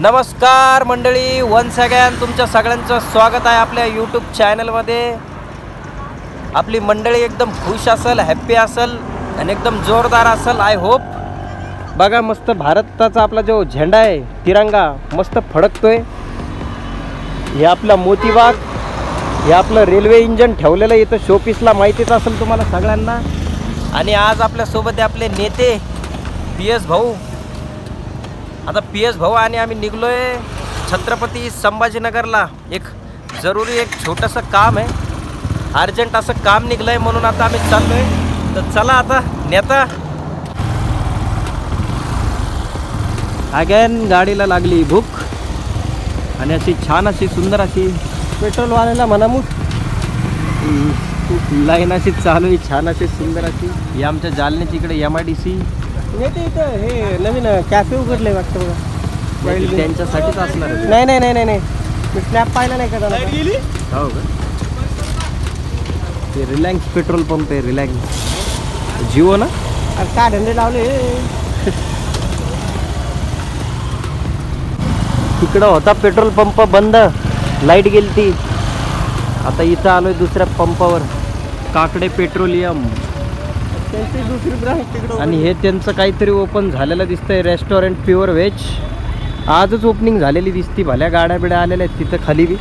नमस्कार मंडळी, once again तुमच्या सगळ्यांचं स्वागत आहे आपल्या यूट्यूब चॅनलमध्ये. आपली मंडळी एकदम खुश असेल, हॅप्पी असेल आणि एकदम जोरदार असेल आय होप. बघा मस्त भारताचा आपला जो झेंडा आहे तिरंगा मस्त फडकतोय. हे आपला मोतीबाग, हे आपलं रेल्वे इंजन ठेवलेलं इथं शोपीसला, माहितीच असेल तुम्हाला सगळ्यांना. आणि आज आपल्यासोबत आपले नेते PS भाऊ. आता PS भाऊ आणि आम्ही निघलोय छत्रपती संभाजीनगरला. एक जरुरी एक छोटंसं काम आहे, अर्जंट असं काम निघलंय म्हणून आता आम्ही चाललोय. तर चला आता नेता. अगेन गाडीला लागली भूक आणि अशी छान अशी सुंदर अशी पेट्रोलवाल्याला म्हणामूत लाईन अशी चालू आहे, छान अशी सुंदर अशी. ही आमच्या जालन्याच्या इकडे MIDC इथं हे नवीन कॅफे उघडले वाटतं बघा. त्यांच्यासाठीच असणार आहे. नाही नाही नाही नाही नाही मी स्नॅप पाहिला नाही का. हो का? ते रिलायन्स पेट्रोल पंप आहे, रिलायन्स जिओ ना. अरे काय धंदे लावले. तिकडं होता पेट्रोल पंप बंद, लाईट गेली ती. आता इथं आलोय दुसऱ्या पंपावर, काकडे पेट्रोलियम. त्यांची दुसरी ब्रांच तिकडं. आणि हे त्यांचं काहीतरी ओपन झालेलं दिसतंय, रेस्टॉरंट प्युअर व्हेज. आजच ओपनिंग झालेली दिसती. भल्या गाड्या बिड्या आलेल्या आहेत तिथं खाली बी.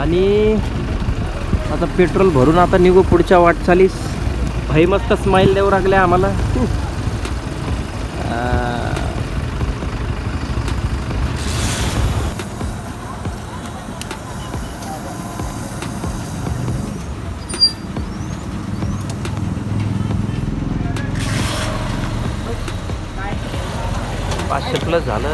आणि आता पेट्रोल भरून आता निघू पुढच्या वाटचालीस. भाई मस्त स्माईल देऊ लागले आम्हाला. $500+ झालं.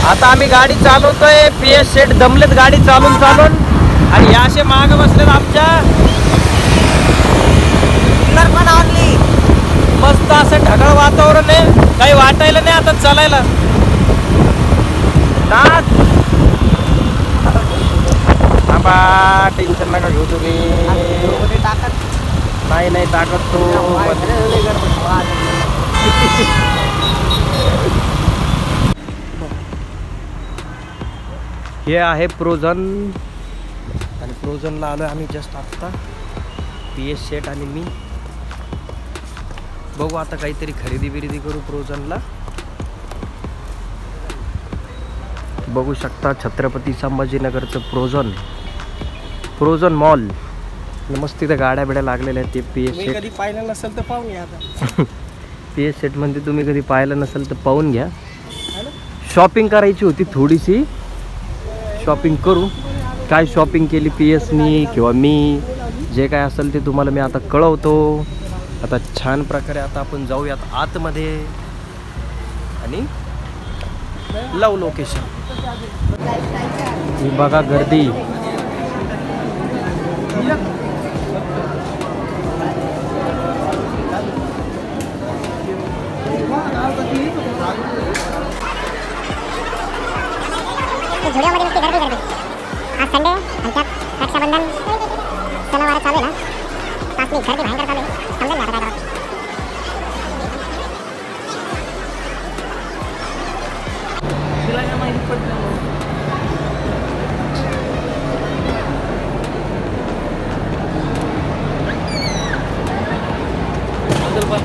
आता आम्ही गाडी चालवतोय. PS शेट दमलेत गाडी चालून चालून आणि या असे माग बसलेत आमच्या. पण आणली मस्त असं ढगाळ वातावरण आहे, काही वाटायला नाही आता चालायला. थांबा, टेन्शन नका घेऊ तुम्ही. नाही नाही टाकत तो. हे आहे प्रोझन आणि प्रोझनला आलो आम्ही जस्ट आत्ता. PS शेट आणि मी. बघू आता काहीतरी खरेदी बिरेदी करू प्रोझनला. बघू शकता छत्रपती संभाजीनगरचं प्रोझन मॉल. मस्त तिथे गाड्या बिड्या लागलेल्या आहेत. ते PS शेट कधी पाहिलं नसेल तर पाहून घ्या आता. PS शेट म्हणजे तुम्ही कधी पाहिलं नसेल तर पाहून घ्या. शॉपिंग करायची होती थोडीशी, शॉपिंग करू. काय शॉपिंग केली PSनी किंवा मी, जे काय असेल ते तुम्हाला मी आता कळवतो. आता छान प्रकारे आता आपण जाऊयात आतमध्ये आणि लव लोकेशन. ही बघा गर्दी. झुडिओमध्ये नुसती गर्दी गर्दी. आज संडे आणि त्यात रक्षाबंधन सणावार चालू आहे ना, तासली गर्दी भयंकर चालू आहे. समजेल ना आता काय करावं.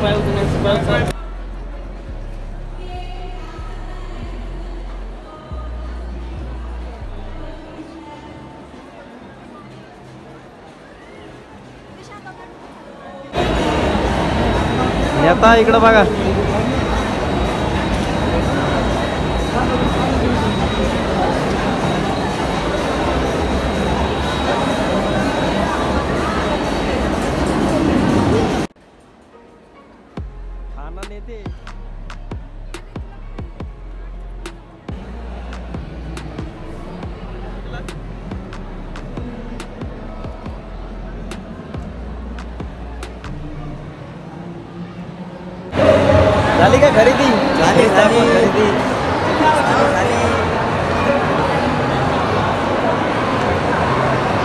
पाय उचलायचं, पाय उचलायचं. येता इकडं बघा. खाना नेते झाली का खरेदी? झाली. खरेदी.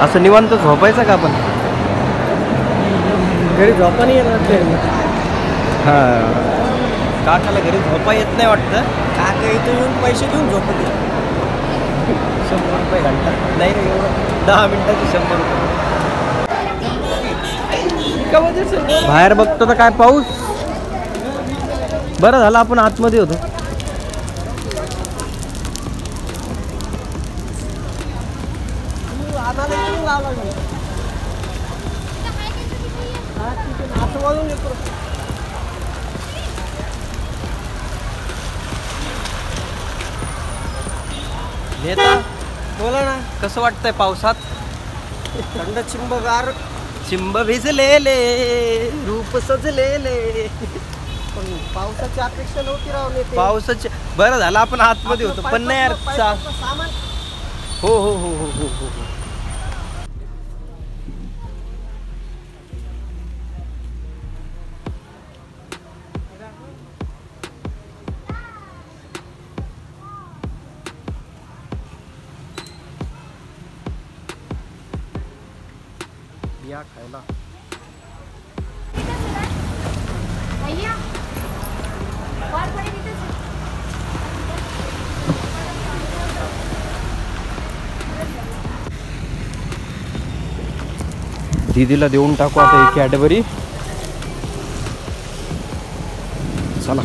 असं निवांत झोपायचं का आपण? घरी झोपा नाही येत वाटतं. हा, काकाला घरी झोपा येत नाही वाटतं. काका इथं येऊन पैसे देऊन झोपत. 100 रुपये घंटा नाही रे, एवढं 10 मिनिटाचे 100 रुपये. बाहेर बघतो तर काय पाऊस. बरं झालं आपण आतमध्ये होतो. नेता बोला ना. कसं वाटतंय पावसात? थंड चिंबगार. चिंब भिजलेले, रूप सजलेले. पण पावसाची अपेक्षा नव्हती राव नेते. पावसाचे बरं झालं आपण आतमध्ये होतो, पण नाही यार. सामान. हो हो हो हो हो हो हो. या खायला दीदीला देऊन टाकू आता एक कॅडबरी. चला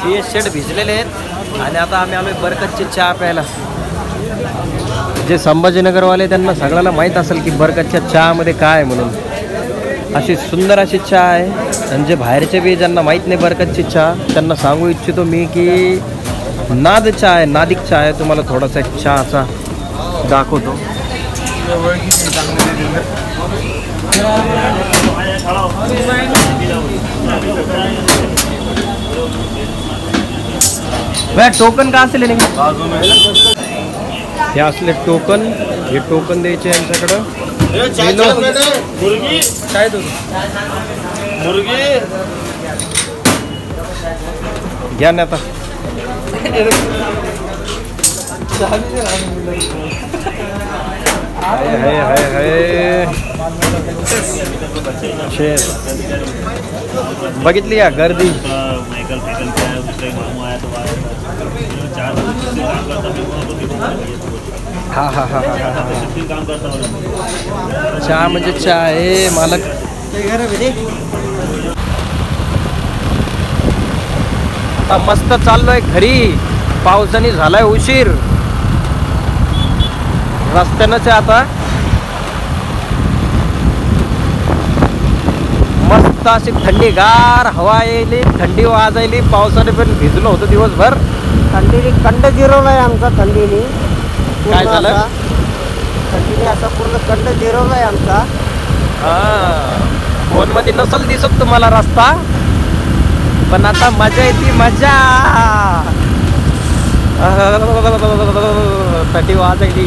हे शेड भिजलेले आहेत आणि आता आम्ही आलोय बरकतची चहा प्यायला. जे संभाजीनगरवाले त्यांना सगळ्याला माहीत असेल की बरकतच्या चहामध्ये काय आहे म्हणून. अशी सुंदर अशी चहा आहे. आणि जे बाहेरचे बी ज्यांना माहीत नाही बरकतची चहा, त्यांना सांगू इच्छितो मी की नाद चहा आहे, नादिक चहा आहे. तुम्हाला थोडासा एक चहाचा दाखवतो. टोकन का असेल हे असले टोकन. हे टोकन द्यायचे यांच्याकडं. काय तू घ्या ना आता. बघितली का गर्दी? हा हा हा हा. चहा म्हणजे चहा आहे मालक. आता मस्त चाललोय घरी. पावसाने झालाय उशीर. रस्त्यानंच आहे आता. मस्त अशी थंडीगार हवा येईल, थंडी वाजायली. पावसाने पण भिजलो होतो दिवसभर. थंडीने कंड जिरवलाय आमचा. थंडीने काय झालं? थंडीने असा पूर्ण कंड जिरवलाय आमचा. हा, फोनमध्ये नसल दिसत तुम्हाला रस्ता, पण आता मजा येते मजा. थंडी वाजायली.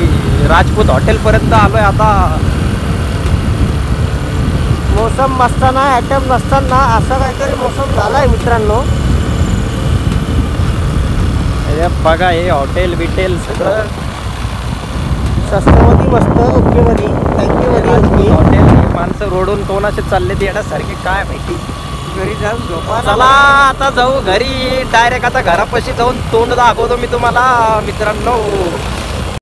राजपूत हॉटेलपर्यंत आलोय आता. मोसम नसताना, ॲटम नसताना असं काहीतरी मोसम झालाय मित्रांनो. बघा हे हॉटेल बिटेल सगळं स्वस्तमध्ये मस्त ओकेमध्ये थँक्यू मध्ये हॉटेल हे माणसं रोडून कोणाचे चालले ते येण्यासारखे काय माहिती. घरी जाऊन झोपा. चला आता जाऊ घरी डायरेक्ट. आता घरापाशी जाऊन तोंड दाखवतो मी तुम्हाला मित्रांनो.